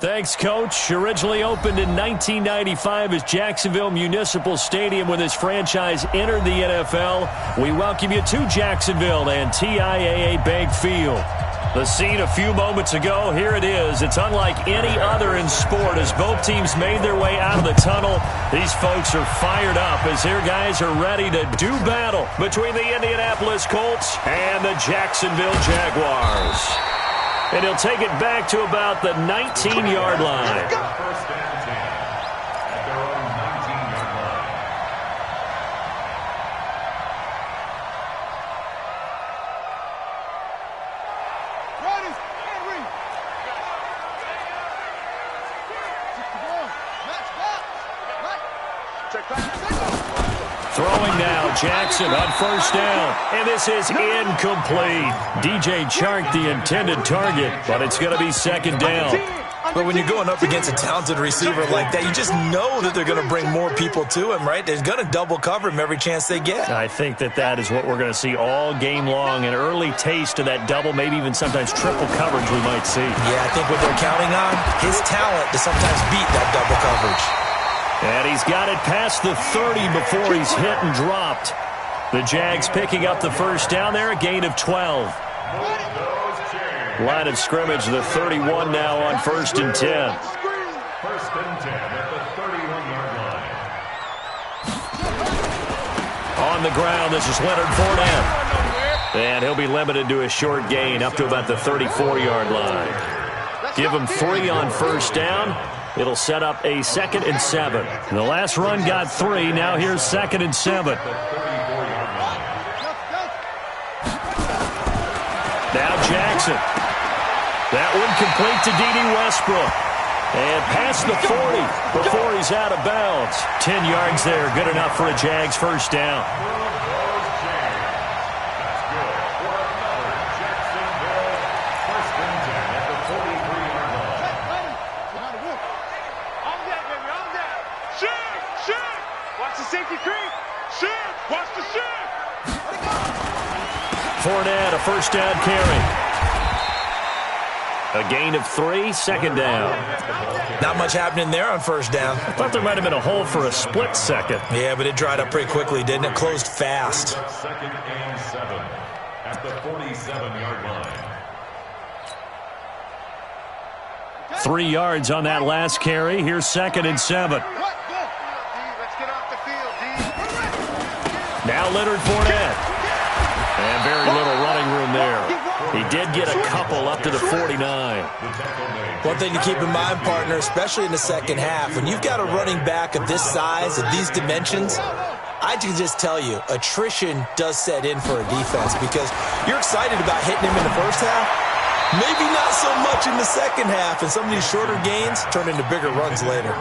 Thanks, Coach. Originally opened in 1995 as Jacksonville Municipal Stadium when this franchise entered the NFL. We welcome you to Jacksonville and TIAA Bank Field. The scene a few moments ago, here it is. It's unlike any other in sport as both teams made their way out of the tunnel. These folks are fired up as their guys are ready to do battle between the Indianapolis Colts and the Jacksonville Jaguars. And he'll take it back to about the 19-yard line. First and 10 at their own 19-yard line. Ready, Henry. Check back. Throwing now, Jackson on first down. And this is incomplete. DJ Chark, the intended target, but it's going to be second down. But when you're going up against a talented receiver like that, you just know that they're going to bring more people to him, right? They're going to double cover him every chance they get. I think that is what we're going to see all game long. An early taste of that double, maybe even sometimes triple coverage we might see. Yeah, I think what they're counting on, his talent to sometimes beat that double coverage. And he's got it past the 30 before he's hit and dropped. The Jags picking up the first down there, a gain of 12. Line of scrimmage, the 31 now on first and 10. First and 10 at the 31-yard line. On the ground, this is Leonard Fournette. And he'll be limited to a short gain up to about the 34-yard line. Give him 3 on first down. It'll set up a 2nd and 7. The last run got 3. Now here's 2nd and 7. Now Jackson. That one complete to D.D. Westbrook. And past the 40 before he's out of bounds. 10 yards there. Good enough for a Jags first down. Fournette, a first down carry. A gain of 3, second down. Not much happening there on first down. I thought there might have been a hole for a split second. Yeah, but it dried up pretty quickly, didn't it? Closed fast. 2nd and 7 at the 47-yard line. 3 yards on that last carry. Here's 2nd and 7. Now Leonard Fournette. And very little running room there. He did get a couple up to the 49. One thing to keep in mind, partner, especially in the second half, when you've got a running back of this size, of these dimensions, I can just tell you, attrition does set in for a defense because you're excited about hitting him in the first half. Maybe not so much in the second half, and some of these shorter gains turn into bigger runs later.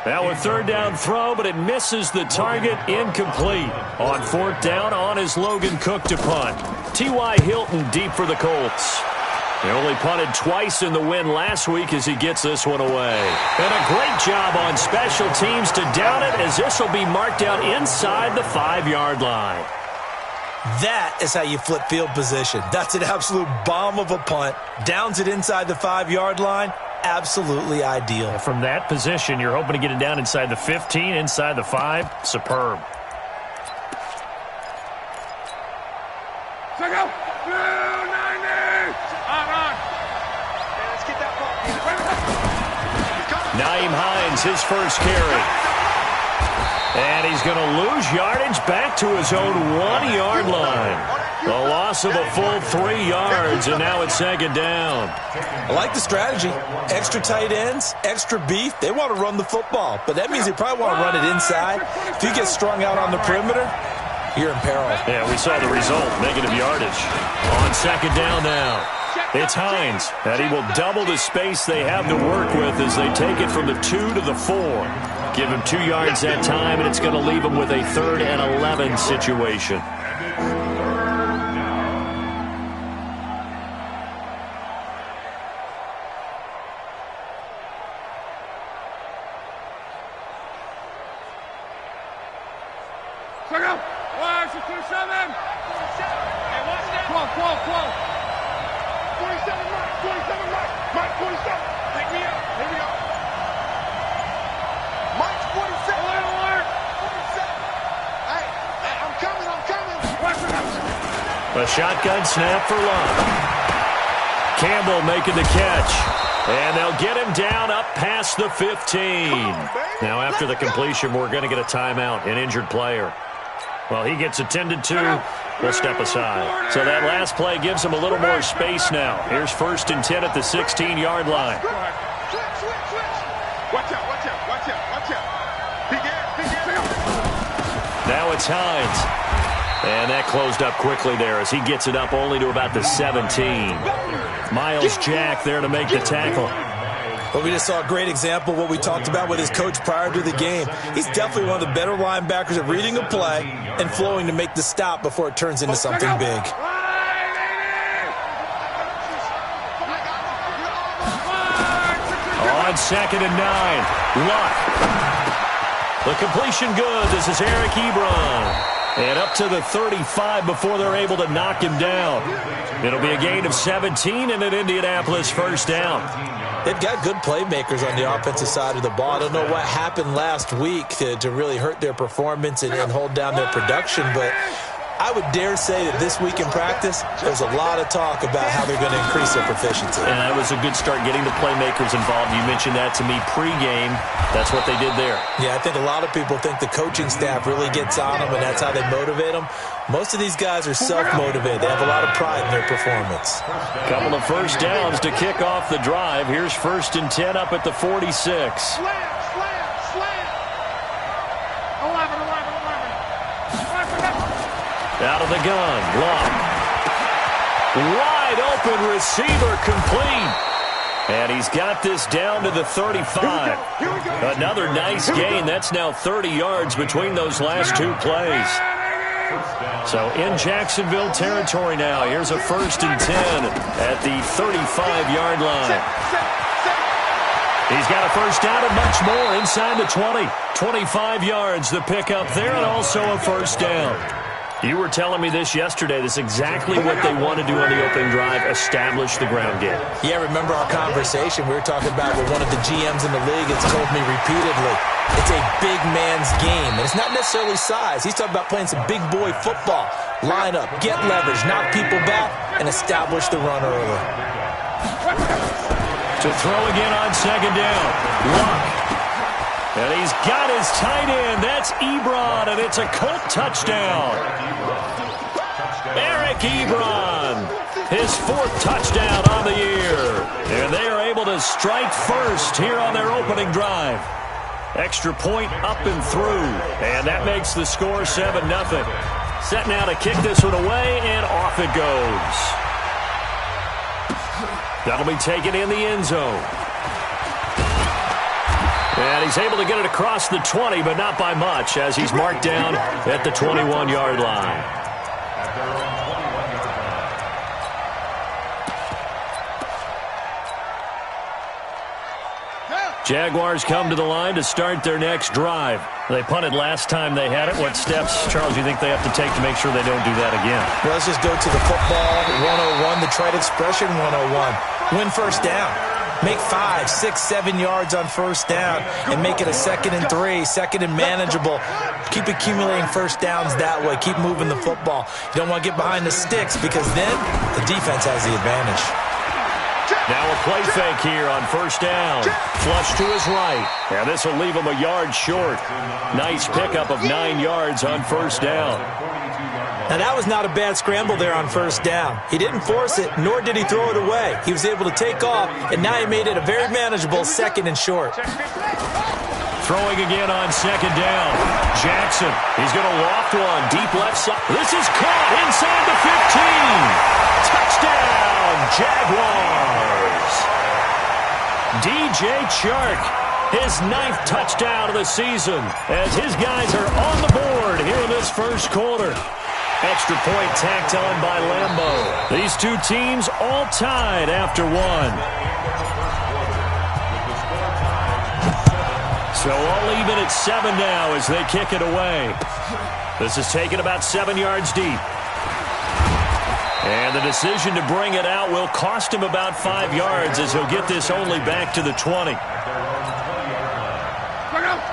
Now a third down throw, but it misses the target, incomplete. On 4th down, on is Logan Cook to punt. T.Y. Hilton deep for the Colts. He only punted twice in the win last week as he gets this one away. And a great job on special teams to down it as this will be marked out inside the 5-yard line. That is how you flip field position. That's an absolute bomb of a punt. Downs it inside the 5-yard line. Absolutely ideal. From that position, you're hoping to get it down inside the 15, inside the 5. Superb. Check out. 290. On. Let's get that ball. Nyheim Hines, his first carry. And he's going to lose yardage back to his own 1-yard line. The loss of a full 3 yards, and now it's 2nd down. I like the strategy. Extra tight ends, extra beef. They want to run the football, but that means they probably want to run it inside. If you get strung out on the perimeter, you're in peril. Yeah, we saw the result, negative yardage. On 2nd down now, it's Hines, and he will double the space they have to work with as they take it from the 2 to the 4. Give him 2 yards that time, and it's going to leave him with a 3rd and 11 situation. Check out. 27. Hey, watch that. 12. 47 right. 47 right. Right, 47. A shotgun snap for Love. Campbell making the catch. And they'll get him down up past the 15. Now after the completion, we're going to get a timeout, an injured player. Well, he gets attended to. We'll step aside. So that last play gives him a little more space now. Here's 1st and 10 at the 16-yard line. Now it's Hines. And that closed up quickly there as he gets it up only to about the 17. Miles Jack there to make the tackle. Well, we just saw a great example of what we talked about with his coach prior to the game. He's definitely one of the better linebackers at reading a play and flowing to make the stop before it turns into something big. On 2nd and 9, Luck. The completion good. This is Eric Ebron. And up to the 35 before they're able to knock him down. It'll be a gain of 17 and an Indianapolis first down. They've got good playmakers on the offensive side of the ball. I don't know what happened last week to really hurt their performance and hold down their production, but I would dare say that this week in practice, there's a lot of talk about how they're going to increase their proficiency. And that was a good start getting the playmakers involved. You mentioned that to me pregame. That's what they did there. Yeah, I think a lot of people think the coaching staff really gets on them, and that's how they motivate them. Most of these guys are self-motivated. They have a lot of pride in their performance. Couple of first downs to kick off the drive. Here's 1st and 10 up at the 46. Out of the gun, Long. Wide open receiver complete. And he's got this down to the 35. Another nice gain. That's now 30 yards between those last two plays. So in Jacksonville territory now. Here's a 1st and 10 at the 35-yard line. He's got a first down and much more inside the 20. 25 yards the pickup there, and also a first down. You were telling me this yesterday. This is exactly what they want to do on the opening drive, establish the ground game. Yeah, remember our conversation? We were talking about what one of the GMs in the league has told me repeatedly. It's a big man's game, and it's not necessarily size. He's talking about playing some big boy football. Line up, get leverage, knock people back, and establish the run early. To throw again on 2nd down. Luck. And he's got his tight end. That's Ebron, and it's a Colt touchdown. Eric Ebron, his 4th touchdown on the year. And they are able to strike first here on their opening drive. Extra point up and through. And that makes the score 7-0. Set now to kick this one away, and off it goes. That'll be taken in the end zone. And he's able to get it across the 20, but not by much, as he's marked down at the 21-yard line. Jaguars come to the line to start their next drive. They punted last time they had it. What steps, Charles, do you think they have to take to make sure they don't do that again? Well, let's just go to the football 101, the trite expression 101. Win first down. Make 5, 6, 7 yards on first down and make it a 2nd and 3, 2nd and manageable. Keep accumulating first downs that way. Keep moving the football. You don't want to get behind the sticks because then the defense has the advantage. Now a play fake here on first down. Flush to his right. And this will leave him a yard short. Nice pickup of 9 yards on first down. Now, that was not a bad scramble there on first down. He didn't force it, nor did he throw it away. He was able to take off, and now he made it a very manageable 2nd and short. Throwing again on 2nd down. Jackson, he's going to loft one deep left side. This is caught inside the 15. Touchdown, Jaguars. DJ Chark, his 9th touchdown of the season, as his guys are on the board here in this first quarter. Extra point tacked on by Lambeau. These two teams all tied after one. So all even at 7 now as they kick it away. This is taken about 7 yards deep. And the decision to bring it out will cost him about 5 yards as he'll get this only back to the 20.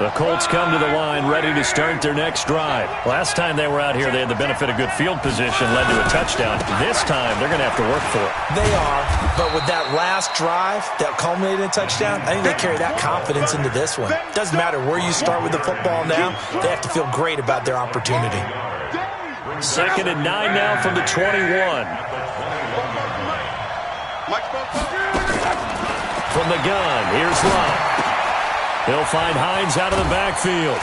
The Colts come to the line ready to start their next drive. Last time they were out here, they had the benefit of good field position, led to a touchdown. This time, they're going to have to work for it. They are, but with that last drive that culminated in a touchdown, I think they carry that confidence into this one. Doesn't matter where you start with the football now, they have to feel great about their opportunity. 2nd and 9 now from the 21. From the gun, here's Love. He'll find Hines out of the backfield.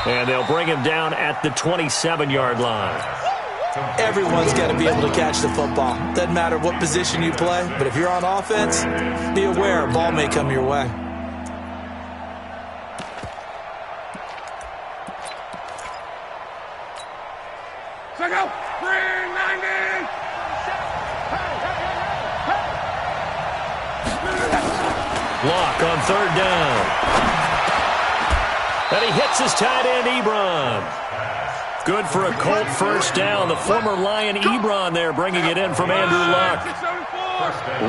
And they'll bring him down at the 27-yard line. Everyone's got to be able to catch the football. Doesn't matter what position you play, but if you're on offense, be aware a ball may come your way. Go! 390! Block on 3rd down. And he hits his tight end, Ebron. Good for a Colt first down. The former Lion Ebron there bringing it in from Andrew Luck.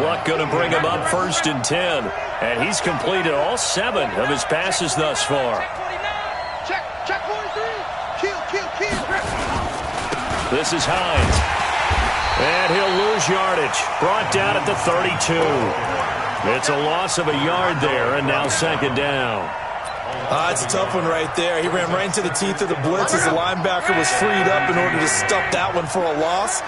Luck going to bring him up 1st and 10. And he's completed all 7 of his passes thus far. Check 43. Kill. This is Hines. And he'll lose yardage. Brought down at the 32. It's a loss of a yard there, and now 2nd down. It's a tough one right there. He ran right into the teeth of the blitz as the linebacker was freed up in order to stop that one for a loss.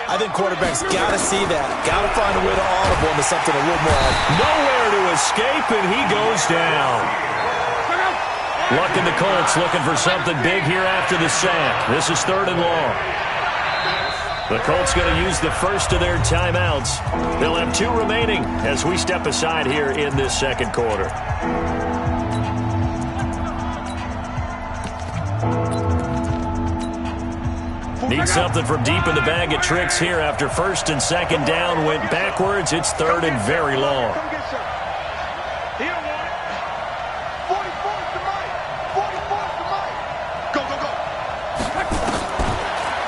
I think quarterbacks got to see that. Got to find a way to audible into something a little more. Nowhere to escape, and he goes down. Luck and the Colts looking for something big here after the sack. This is 3rd and long. The Colts going to use the first of their timeouts. They'll have 2 remaining as we step aside here in this 2nd quarter. Need something from deep in the bag of tricks here after 1st and 2nd down went backwards. It's 3rd and very long.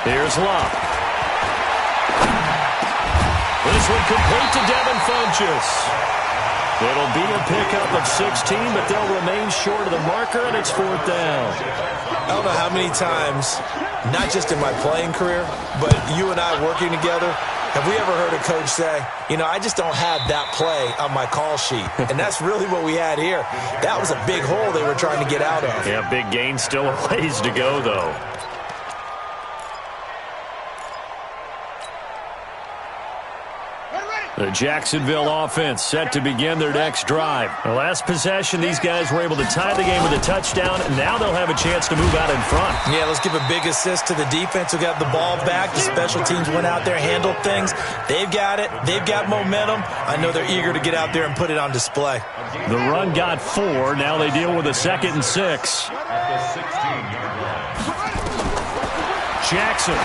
Here's Love. This one complete to Devin Funchess. It'll be a pickup of 16, but they'll remain short of the marker, and it's 4th down. I don't know how many times, not just in my playing career, but you and I working together, have we ever heard a coach say, I just don't have that play on my call sheet. And that's really what we had here. That was a big hole they were trying to get out of. Yeah, big gain, still a ways to go, though. The Jacksonville offense set to begin their next drive. The last possession, these guys were able to tie the game with a touchdown, and now they'll have a chance to move out in front. Yeah, let's give a big assist to the defense who got the ball back. The special teams went out there, handled things. They've got it. They've got momentum. I know they're eager to get out there and put it on display. The run got 4. Now they deal with a 2nd and 6. Jackson.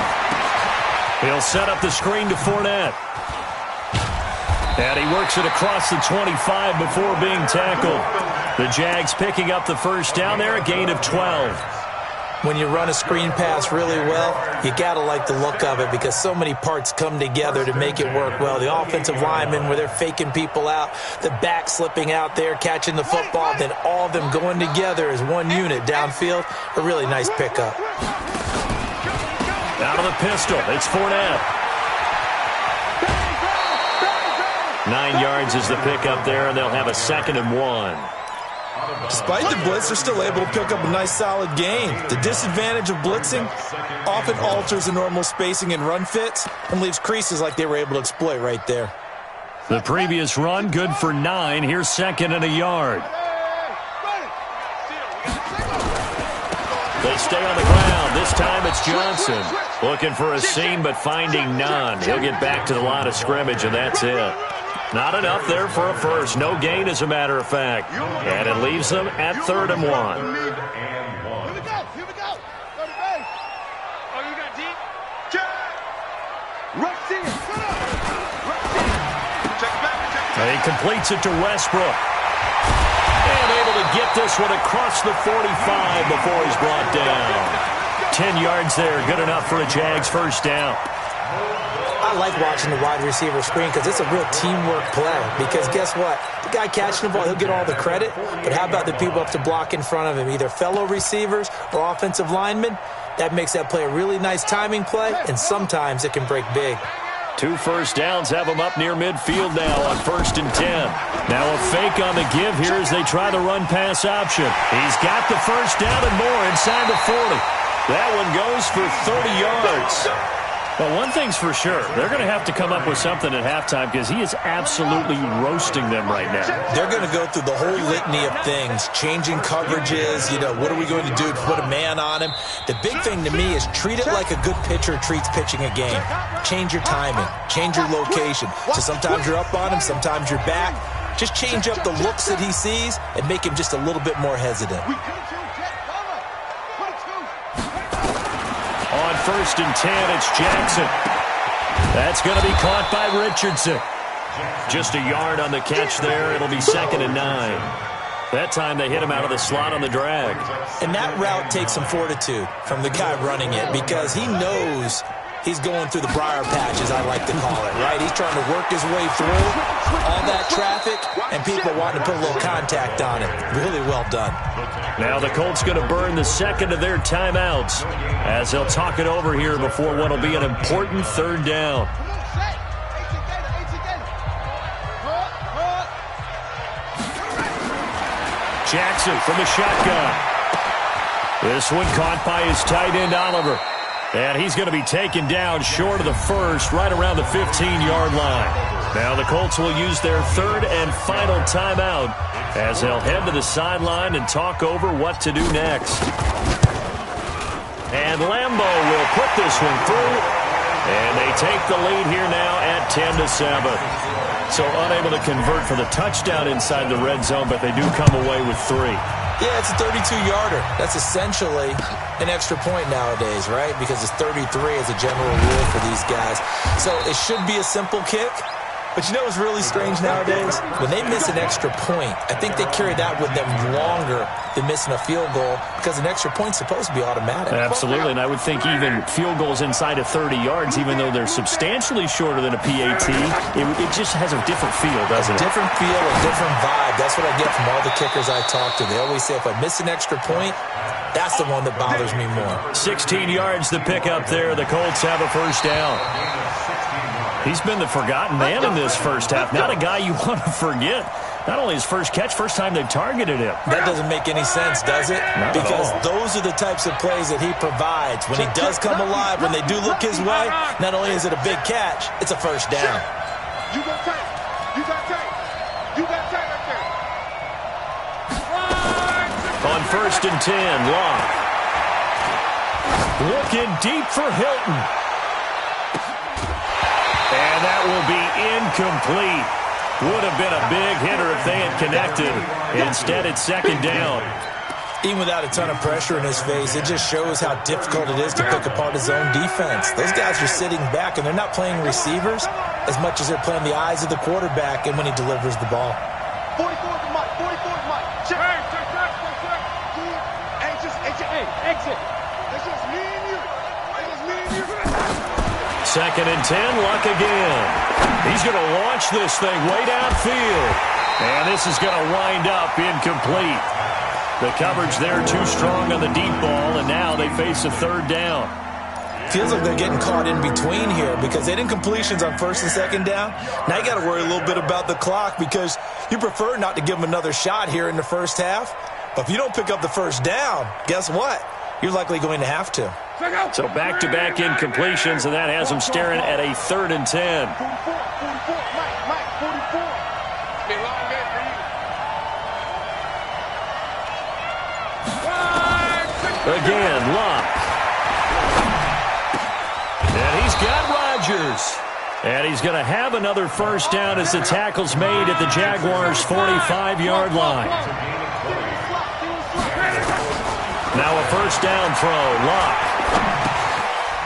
He'll set up the screen to Fournette. And he works it across the 25 before being tackled. The Jags picking up the first down there, a gain of 12. When you run a screen pass really well, you got to like the look of it because so many parts come together to make it work well. The offensive linemen where they're faking people out, the back slipping out there, catching the football, then all of them going together as one unit downfield. A really nice pickup. Out of the pistol, it's Fournette. 9 yards is the pickup there, and they'll have a 2nd and 1. Despite the blitz, they're still able to pick up a nice solid gain. The disadvantage of blitzing often alters the normal spacing and run fits and leaves creases like they were able to exploit right there. The previous run, good for 9. Here's 2nd and a yard. They stay on the ground. This time it's Johnson. Looking for a seam, but finding none. He'll get back to the line of scrimmage, and that's it. Not enough there for a first. No gain, as a matter of fact. And it leaves them at 3rd and 1. Here we go. Go to base. Oh, you got deep? And he completes it to Westbrook. And able to get this one across the 45 before he's brought down. 10 yards there, good enough for a Jags first down. I like watching the wide receiver screen because it's a real teamwork play. Because guess what? The guy catching the ball, he'll get all the credit. But how about the people up to block in front of him, either fellow receivers or offensive linemen? That makes that play a really nice timing play, and sometimes it can break big. 2 first downs have them up near midfield now on 1st and 10. Now a fake on the give here as they try the run-pass option. He's got the first down and more inside the 40. That one goes for 30 yards. Well, one thing's for sure. They're going to have to come up with something at halftime because he is absolutely roasting them right now. They're going to go through the whole litany of things, changing coverages, what are we going to do to put a man on him? The big thing to me is treat it like a good pitcher treats pitching a game. Change your timing, change your location. So sometimes you're up on him, sometimes you're back. Just change up the looks that he sees and make him just a little bit more hesitant. On 1st and 10, it's Jackson. That's going to be caught by Richardson. Just a yard on the catch there. It'll be 2nd and 9. That time they hit him out of the slot on the drag. And that route takes some fortitude from the guy running it because he knows he's going through the briar patch, as I like to call it, right? He's trying to work his way through all that traffic and people wanting to put a little contact on it. Really well done. Now the Colts going to burn the second of their timeouts as they'll talk it over here before what will be an important 3rd down. Jackson from the shotgun. This one caught by his tight end, Oliver. And he's going to be taken down short of the first, right around the 15-yard line. Now the Colts will use their 3rd and final timeout as they'll head to the sideline and talk over what to do next. And Lambo will put this one through, and they take the lead here now at 10-7. So unable to convert for the touchdown inside the red zone, but they do come away with 3. Yeah, it's a 32-yarder. That's essentially an extra point nowadays, right? Because it's 33 as a general rule for these guys. So it should be a simple kick. But you know what's really strange nowadays? When they miss an extra point, I think they carry that with them longer than missing a field goal because an extra point's supposed to be automatic. Absolutely, and I would think even field goals inside of 30 yards, even though they're substantially shorter than a PAT, it just has a different feel, doesn't it? A different feel, a different vibe. That's what I get from all the kickers I talk to. They always say if I miss an extra point, that's the one that bothers me more. 16 yards to pick up there. The Colts have a first down. He's been the forgotten man in this first half. Not a guy you want to forget. Not only his first catch, first time they've targeted him. That doesn't make any sense, does it? Not because at all. Those are the types of plays that he provides. When he does come alive, when they do look his way, not only is it a big catch, it's a first down. You got tight. You got tight. You got tight right there. On 1st and 10, Locke. Looking deep for Hilton. And that will be incomplete. Would have been a big hitter if they had connected. Instead, it's 2nd down. Even without a ton of pressure in his face, it just shows how difficult it is to pick apart his own defense. Those guys are sitting back, and they're not playing receivers as much as they're playing the eyes of the quarterback and when he delivers the ball. 44 to Mike. 44 to Mike. Check. Hey, exit. It's just me and you. It's just me and you. 2nd and 10, Luck again. He's going to launch this thing way downfield. And this is going to wind up incomplete. The coverage there too strong on the deep ball, and now they face a 3rd down. Feels like they're getting caught in between here because they didn't completions on 1st and 2nd down. Now you got to worry a little bit about the clock because you prefer not to give them another shot here in the first half. But if you don't pick up the first down, guess what? You're likely going to have to. So back-to-back incompletions, and that has them staring at a 3rd and 10. 44, Mike, 44. It's been a long day for you. Again, Locke. And he's got Rodgers. And he's going to have another first down as the tackle's made at the Jaguars' 45-yard line. Now a first down throw, Locke.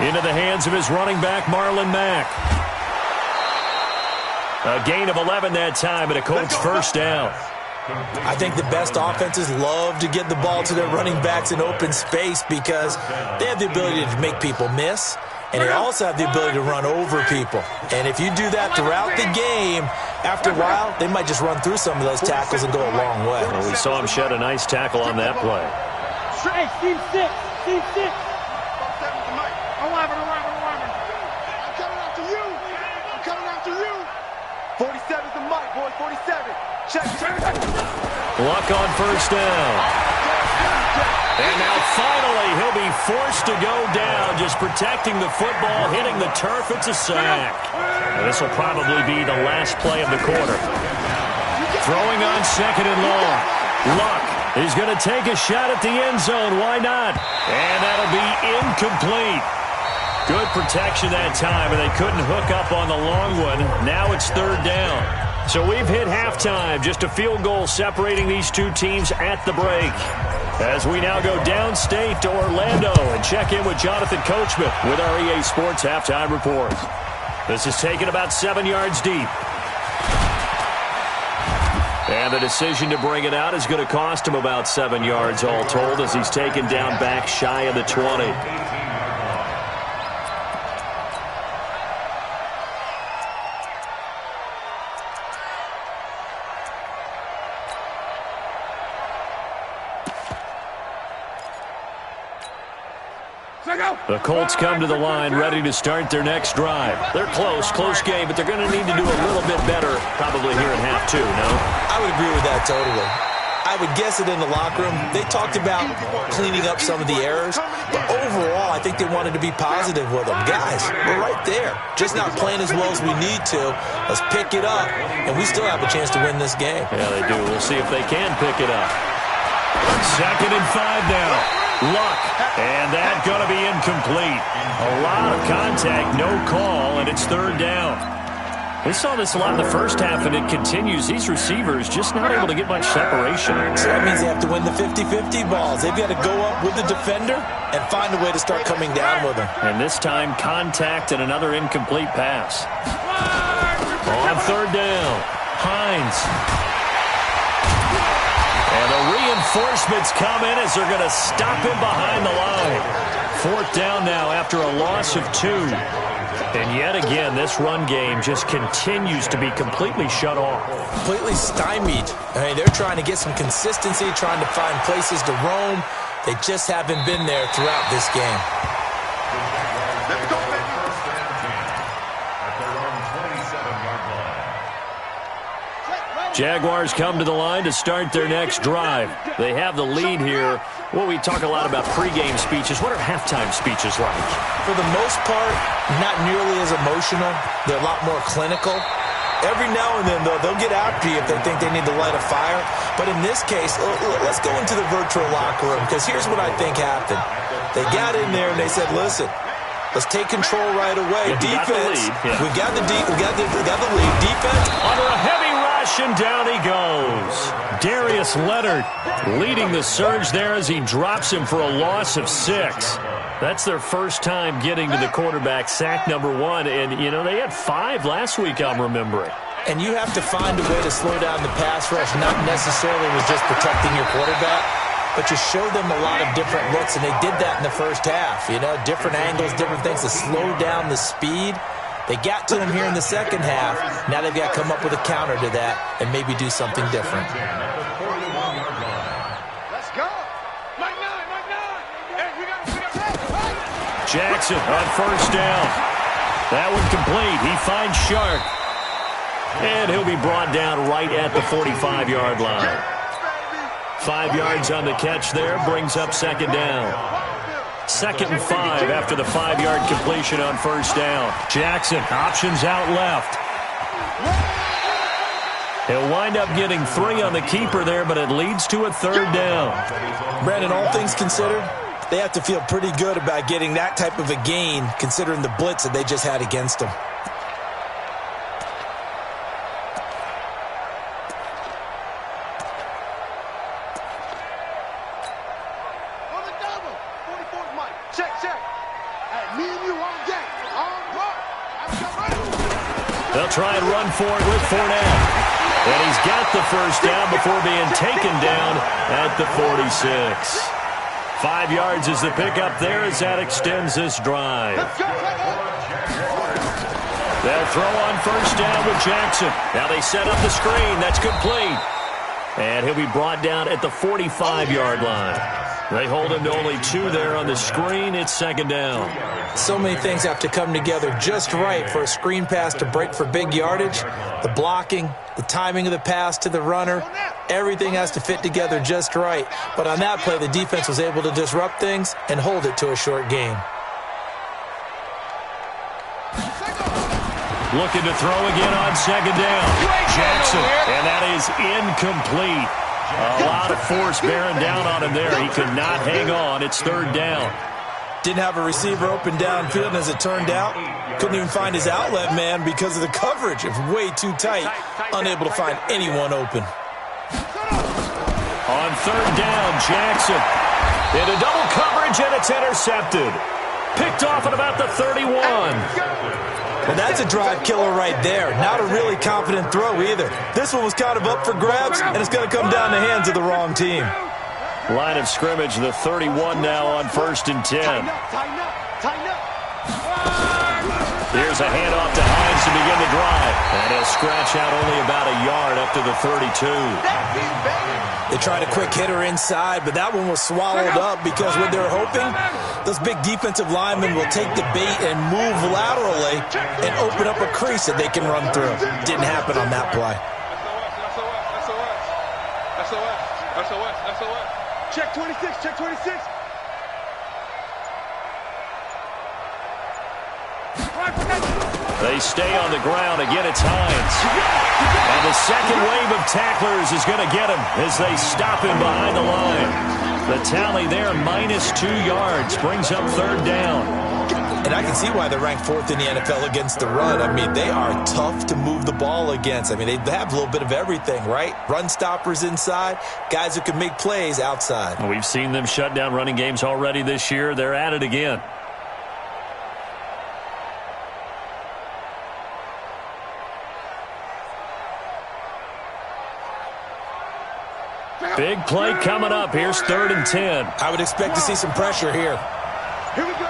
Into the hands of his running back, Marlon Mack. A gain of 11 that time, and a Colts first down. I think the best offenses love to get the ball to their running backs in open space because they have the ability to make people miss. and they also have the ability to run over people. And if you do that throughout the game, after a while, they might just run through some of those tackles and go a long way. Well, we saw him shed a nice tackle on that play. Hey, team 6. Team 6. I'm coming after you. I'm coming after you. 47's the mic, boy. 47. Check. Luck on first down. And now finally he'll be forced to go down, just protecting the football, hitting the turf. It's a sack. And this will probably be the last play of the quarter. Throwing on second and long. Luck is going to take a shot at the end zone. Why not? And that'll be incomplete. Good protection that time, and they couldn't hook up on the long one. Now it's third down. So we've hit halftime. Just a field goal separating these two teams at the break. As we now go downstate to Orlando and check in with Jonathan Coachman with our EA Sports Halftime Report. This is taken about 7 yards deep. And the decision to bring it out is going to cost him about 7 yards all told as he's taken down back shy of the 20. The Colts come to the line ready to start their next drive. They're close game, but they're going to need to do a little bit better probably here in half two, no? I would agree with that totally. I would guess it in the locker room. They talked about cleaning up some of the errors, but overall, I think they wanted to be positive with them. Guys, we're right there. Just not playing as well as we need to. Let's pick it up, and we still have a chance to win this game. Yeah, they do. We'll see if they can pick it up. 2nd and 5 now. Luck, and that's going to be incomplete. A lot of contact, no call, and it's third down. We saw this a lot in the first half, and it continues. These receivers just not able to get much separation. So that means they have to win the 50-50 balls. They've got to go up with the defender and find a way to start coming down with them. And this time, contact and another incomplete pass. On third down, Hines. And the reinforcements come in as they're going to stop him behind the line. 4th down now after a loss of 2. And yet again, this run game just continues to be completely shut off. Completely stymied. I mean, they're trying to get some consistency, trying to find places to roam. They just haven't been there throughout this game. Let's go, baby. First down, at their own 27-yard line. Jaguars come to the line to start their next drive. They have the lead here. Well, we talk a lot about pregame speeches. What are halftime speeches like? For the most part, not nearly as emotional. They're a lot more clinical. Every now and then, though, they'll get after you if they think they need to light a fire. But in this case, let's go into the virtual locker room, because here's what I think happened. They got in there and they said, listen, let's take control right away. Defense, we got the lead. Defense, under a heavy rush, and down he goes. Darius Leonard leading the surge there as he drops him for a loss of 6. That's their first time getting to the quarterback, sack number 1. And, you know, they had 5 last week, I'm remembering. And you have to find a way to slow down the pass rush, not necessarily with just protecting your quarterback, but you show them a lot of different looks, and they did that in the first half. You know, different angles, different things to slow down the speed. They got to him here in the second half. Now they've got to come up with a counter to that and maybe do something different. Let's go. Mike 9. Hey, we got Jackson on first down. That one complete. He finds Shark. And he'll be brought down right at the 45-yard line. 5 yards on the catch there, brings up second down. 2nd and 5 after the 5-yard completion on first down. Jackson options out left. He'll wind up getting 3 on the keeper there, but it leads to a third down. Brandon, all things considered, they have to feel pretty good about getting that type of a gain, considering the blitz that they just had against them. They'll try and run for it with Fournette. And he's got the first down before being taken down at the 46. 5 yards is the pickup there as that extends this drive. They'll throw on first down with Jackson. Now they set up the screen. That's complete. And he'll be brought down at the 45-yard line. They hold him to only 2 there on the screen. It's second down. So many things have to come together just right for a screen pass to break for big yardage. The blocking, the timing of the pass to the runner, everything has to fit together just right. But on that play, the defense was able to disrupt things and hold it to a short gain. Looking to throw again on second down. Jackson, and that is incomplete. A lot of force bearing down on him there. He could not hang on. It's third down. Didn't have a receiver open downfield, and as it turned out, couldn't even find his outlet man because of the coverage. It was way too tight, unable to find anyone open. On third down, Jackson into double coverage, and it's intercepted. Picked off at about the 31. Well, that's a drive killer right there. Not a really confident throw either. This one was kind of up for grabs, and it's going to come down the hands of the wrong team. Line of scrimmage, the 31 now on 1st and 10. Tighten up. Here's a handoff to Hines to begin the drive. And he'll scratch out only about a yard up to the 32. They tried a quick hitter inside, but that one was swallowed up because what they're hoping, those big defensive linemen will take the bait and move laterally and open up a crease that they can run through. Didn't happen on that play. SOS. Check 26. They stay on the ground. Again, it's Hines. And the second wave of tacklers is going to get him as they stop him behind the line. The tally there, -2 yards, brings up third down. And I can see why they're ranked 4th in the NFL against the run. I mean, they are tough to move the ball against. I mean, they have a little bit of everything, right? Run stoppers inside, guys who can make plays outside. We've seen them shut down running games already this year. They're at it again. Big play coming up. Here's 3rd and 10. I would expect to see some pressure here. Here we go.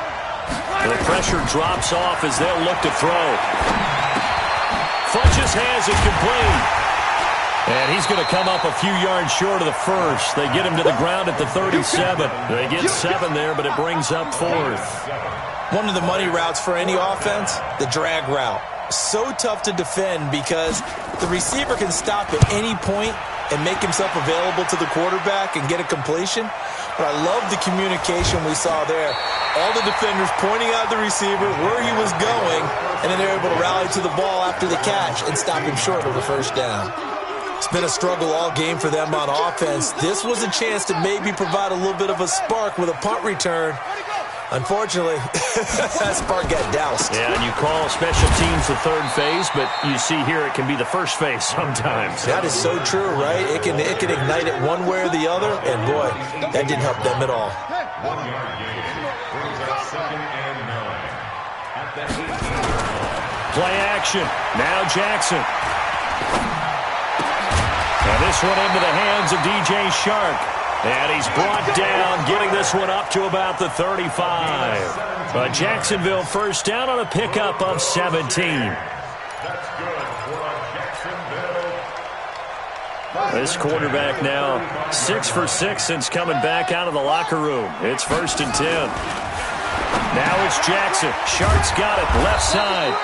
The pressure drops off as they'll look to throw. Funches has it complete. And he's going to come up a few yards short of the first. They get him to the ground at the 37. They get 7 there, but it brings up 4th. One of the money routes for any offense, the drag route. So tough to defend because the receiver can stop at any point and make himself available to the quarterback and get a completion. But I love the communication we saw there. All the defenders pointing out the receiver, where he was going, and then they're able to rally to the ball after the catch and stop him short of the first down. It's been a struggle all game for them on offense. This was a chance to maybe provide a little bit of a spark with a punt return. Unfortunately, that spark got doused. Yeah, and you call special teams the third phase, but you see here it can be the first phase sometimes. That is so true, right? It can ignite it one way or the other, and boy, that didn't help them at all. 1 yard gain brings up 2nd and 9 at the 18. Play action. Now Jackson. And this one into the hands of DJ Shark. And he's brought down, getting this one up to about the 35. A Jacksonville first down on a pickup of 17. That's good for Jacksonville. This quarterback now 6 for 6 since coming back out of the locker room. It's 1st and 10. Now it's Jackson. Shark's got it, left side.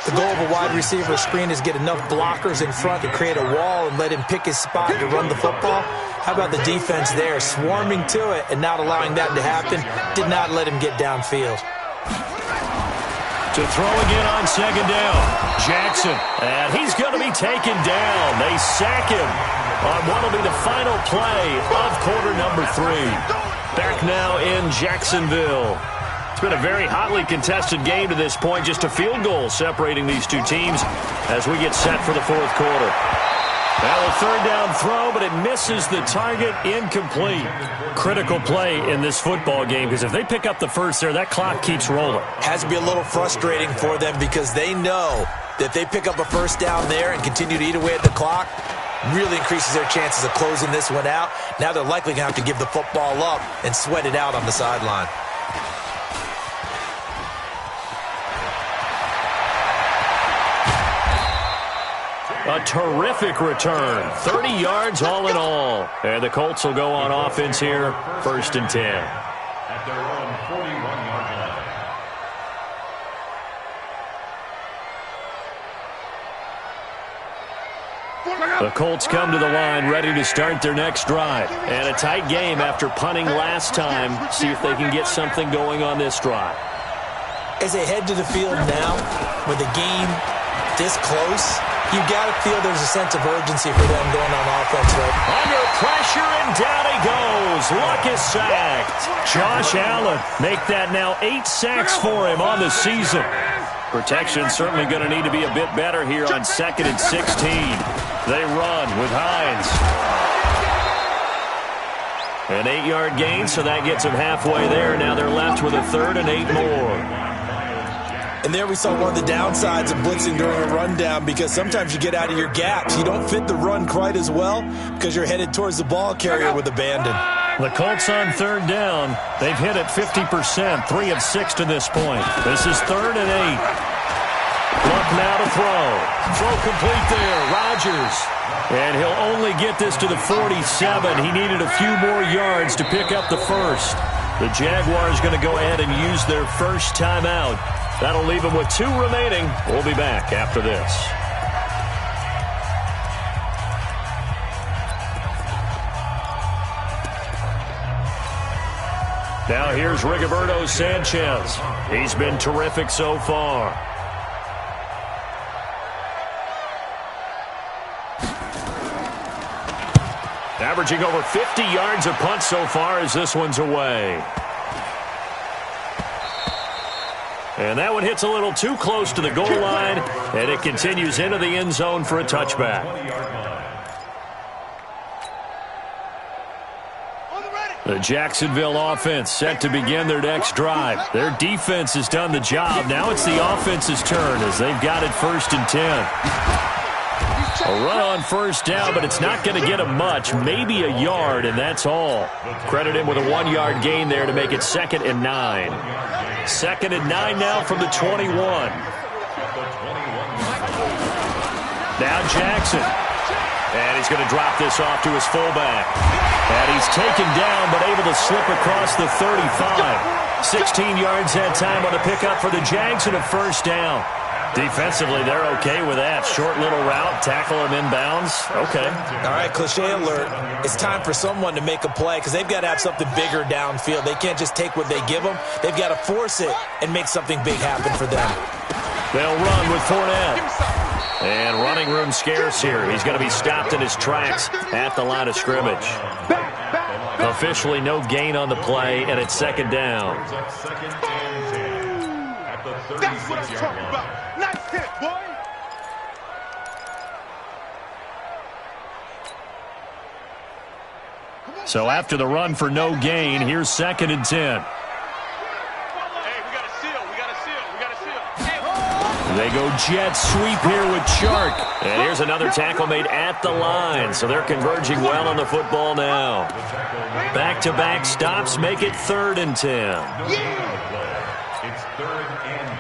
The goal of a wide receiver screen is get enough blockers in front to create a wall and let him pick his spot to run the football. How about the defense there, swarming to it and not allowing that to happen? Did not let him get downfield. To throw again on second down. Jackson, and he's going to be taken down. They sack him on what will be the final play of quarter number 3. Back now in Jacksonville. It's been a very hotly contested game to this point. Just a field goal separating these two teams as we get set for the 4th quarter. Now a third down throw, but it misses the target, incomplete. Critical play in this football game because if they pick up the first there, that clock keeps rolling. Has to be a little frustrating for them because they know that if they pick up a first down there and continue to eat away at the clock, really increases their chances of closing this one out. Now they're likely going to have to give the football up and sweat it out on the sideline. A terrific return. 30 yards all in all. And the Colts will go on offense here, 1st and 10. At their own 41-yard line. The Colts come to the line ready to start their next drive. And a tight game after punting last time. See if they can get something going on this drive. As they head to the field now, with the game this close, you got to feel there's a sense of urgency for them going on offense, right? Under pressure, and down he goes. Luck is sacked. Josh Allen make that now 8 sacks for him on the season. Protection certainly going to need to be a bit better here on 2nd and 16. They run with Hines. An 8-yard gain, so that gets them halfway there. Now they're left with a 3rd and 8 more. And there we saw one of the downsides of blitzing during a rundown, because sometimes you get out of your gaps. You don't fit the run quite as well because you're headed towards the ball carrier with abandon. The Colts on 3rd down. They've hit it 50%, 3 of 6 to this point. This is 3rd and 8. Luck now to throw. Throw complete there. Rodgers. And he'll only get this to the 47. He needed a few more yards to pick up the first. The Jaguars going to go ahead and use their first timeout. That'll leave them with 2 remaining. We'll be back after this. Now here's Rigoberto Sanchez. He's been terrific so far. Averaging over 50 yards a punt so far as this one's away. And that one hits a little too close to the goal line, and it continues into the end zone for a touchback. The Jacksonville offense set to begin their next drive. Their defense has done the job. Now it's the offense's turn as they've got it 1st and 10. A run on 1st down, but it's not going to get him much, maybe a yard, and that's all. Credit him with a 1-yard gain there to make it 2nd and 9. 2nd and 9 now from the 21. Now Jackson. And he's going to drop this off to his fullback. And he's taken down, but able to slip across the 35. 16 yards that time on the pickup for the Jags and a 1st down. Defensively, they're okay with that. Short little route, tackle him inbounds. Okay. All right, cliche alert. It's time for someone to make a play because they've got to have something bigger downfield. They can't just take what they give them. They've got to force it and make something big happen for them. They'll run with Fournette. And running room scarce here. He's going to be stopped in his tracks at the line of scrimmage. Officially no gain on the play, and it's 2nd down. That's what I'm talking about. Nice hit, boy. So after the run for no gain, here's 2nd and 10. They go jet sweep here with Chark. And here's another tackle made at the line. So they're converging well on the football now. Back-to-back stops make it 3rd and 10. It's 3rd and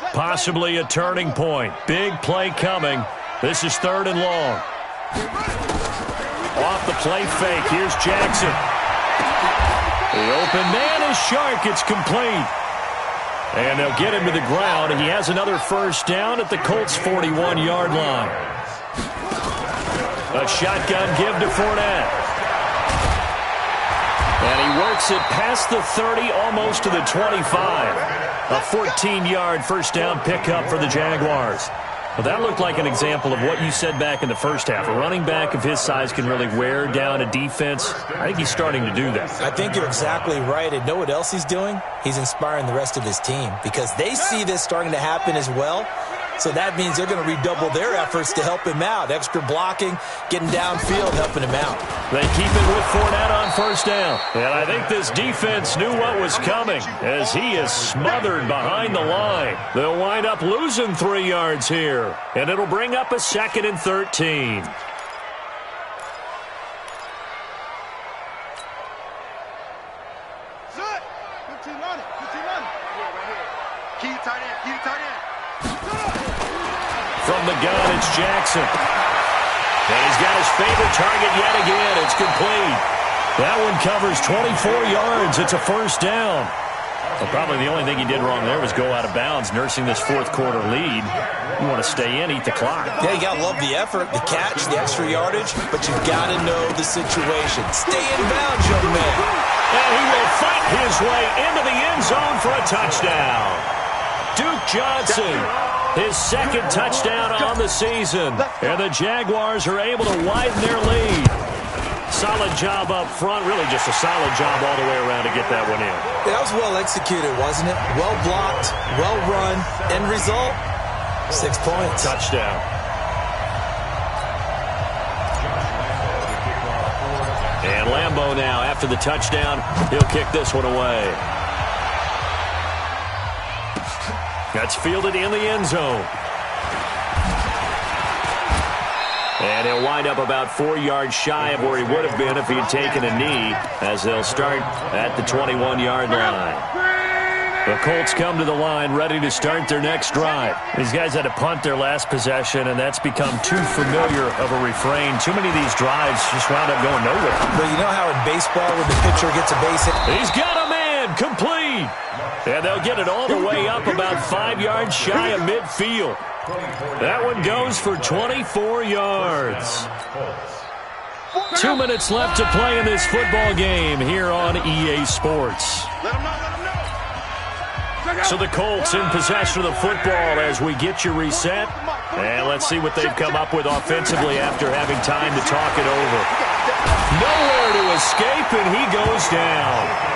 10. Possibly a turning point. Big play coming. This is 3rd and long. Off the play fake. Here's Jackson. The open man is Chark. It's complete. And they'll get him to the ground. He has another 1st down at the Colts' 41-yard line. A shotgun give to Fournette. And he works it past the 30, almost to the 25. A 14-yard 1st down pickup for the Jaguars. Well, that looked like an example of what you said back in the 1st half. A running back of his size can really wear down a defense. I think he's starting to do that. I think you're exactly right. And know what else he's doing? He's inspiring the rest of his team because they see this starting to happen as well. So that means they're going to redouble their efforts to help him out. Extra blocking, getting downfield, helping him out. They keep it with Fournette on first down. And I think this defense knew what was coming as he is smothered behind the line. They'll wind up losing 3 yards here. And it'll bring up a 2nd and 13. From the gun, it's Jackson. And he's got his favorite target yet again. It's complete. That one covers 24 yards. It's a first down. Well, probably the only thing he did wrong there was go out of bounds, nursing this fourth quarter lead. You want to stay in, eat the clock. Yeah, you got to love the effort, the catch, the extra yardage, but you've got to know the situation. Stay in bounds, young man. And he will fight his way into the end zone for a touchdown. Duke Johnson, his 2nd touchdown on the season. And the Jaguars are able to widen their lead. Solid job up front, really just a solid job all the way around to get that one in. That was well executed, wasn't it? Well blocked, well run. End result, 6 points. Touchdown. And Lambeau now, after the touchdown, he'll kick this one away. That's fielded in the end zone. And he'll wind up about 4 yards shy of where he would have been if he had taken a knee, as they'll start at the 21-yard line. The Colts come to the line ready to start their next drive. These guys had to punt their last possession, and that's become too familiar of a refrain. Too many of these drives just wound up going nowhere. But you know how in baseball when the pitcher gets a base hit? He's got a man, complete. And they'll get it all the way up about 5 yards shy of midfield. That one goes for 24 yards. 2 minutes left to play in this football game here on EA Sports. So the Colts in possession of the football as we get you reset. And let's see what they've come up with offensively after having time to talk it over. Nowhere to escape, and he goes down.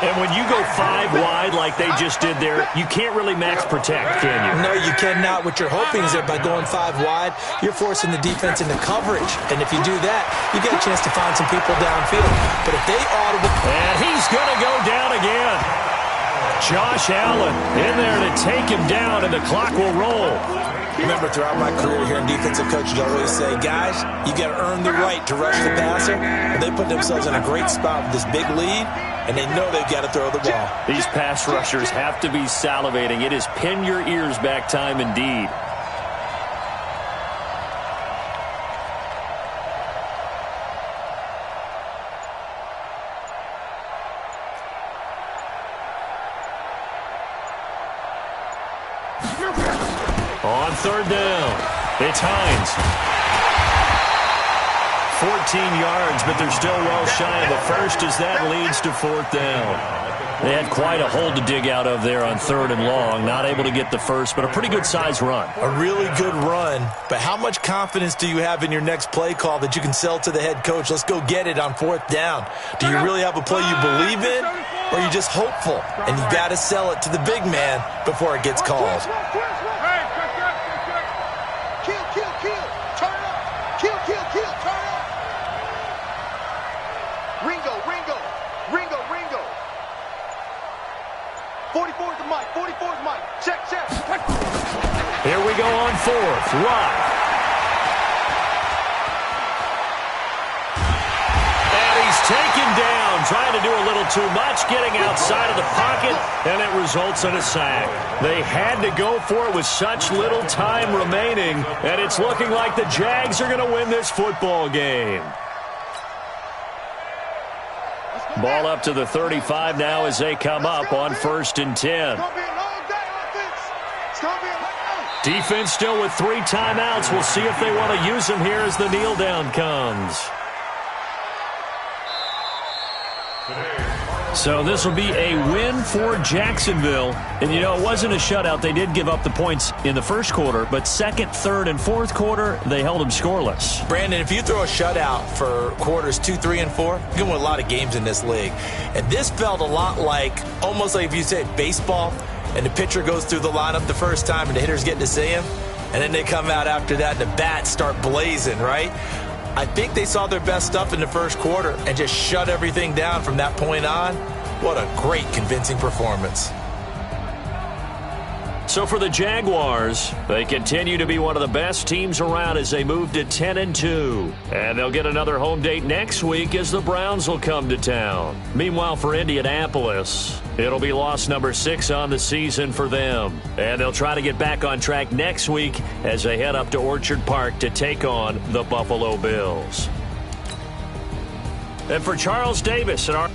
And when you go 5 wide like they just did there, you can't really max protect, can you? No, you cannot. What you're hoping is that by going 5 wide, you're forcing the defense into coverage. And if you do that, you get a chance to find some people downfield. But if they audible... And he's going to go down again. Josh Allen in there to take him down, and the clock will roll. Remember, throughout my career here in defensive coaches, I always say, guys, you got to earn the right to rush the passer. And they put themselves in a great spot with this big lead, and they know they've got to throw the ball. These pass rushers have to be salivating. It is pin your ears back time indeed. On 3rd down, it's Hines. 14 yards, but they're still well shy of the first as that leads to 4th down. They had quite a hole to dig out of there on 3rd and long. Not able to get the first, but a pretty good-sized run. A really good run, but how much confidence do you have in your next play call that you can sell to the head coach? Let's go get it on 4th down. Do you really have a play you believe in, or are you just hopeful? And you got to sell it to the big man before it gets called. Ringo. 44's the mic. 44's mic. Check. Here we go on 4th. Rock. And he's taken down, trying to do a little too much, getting outside of the pocket, and it results in a sack. They had to go for it with such little time remaining, and it's looking like the Jags are going to win this football game. Ball up to the 35 now as they come up on 1st and 10. Defense still with 3 timeouts. We'll see if they want to use them here as the kneel down comes. So this will be a win for Jacksonville. And, you know, it wasn't a shutout. They did give up the points in the first quarter, but 2nd, 3rd, and 4th quarter, they held them scoreless. Brandon, if you throw a shutout for quarters 2, 3, and 4, you're going to win a lot of games in this league. And this felt a lot like, almost like if you said baseball, and the pitcher goes through the lineup the first time and the hitters get to see him, and then they come out after that and the bats start blazing, right? I think they saw their best stuff in the first quarter and just shut everything down from that point on. What a great, convincing performance. So for the Jaguars, they continue to be one of the best teams around as they move to 10-2. And they'll get another home date next week as the Browns will come to town. Meanwhile, for Indianapolis, it'll be loss number 6 on the season for them. And they'll try to get back on track next week as they head up to Orchard Park to take on the Buffalo Bills. And for Charles Davis and our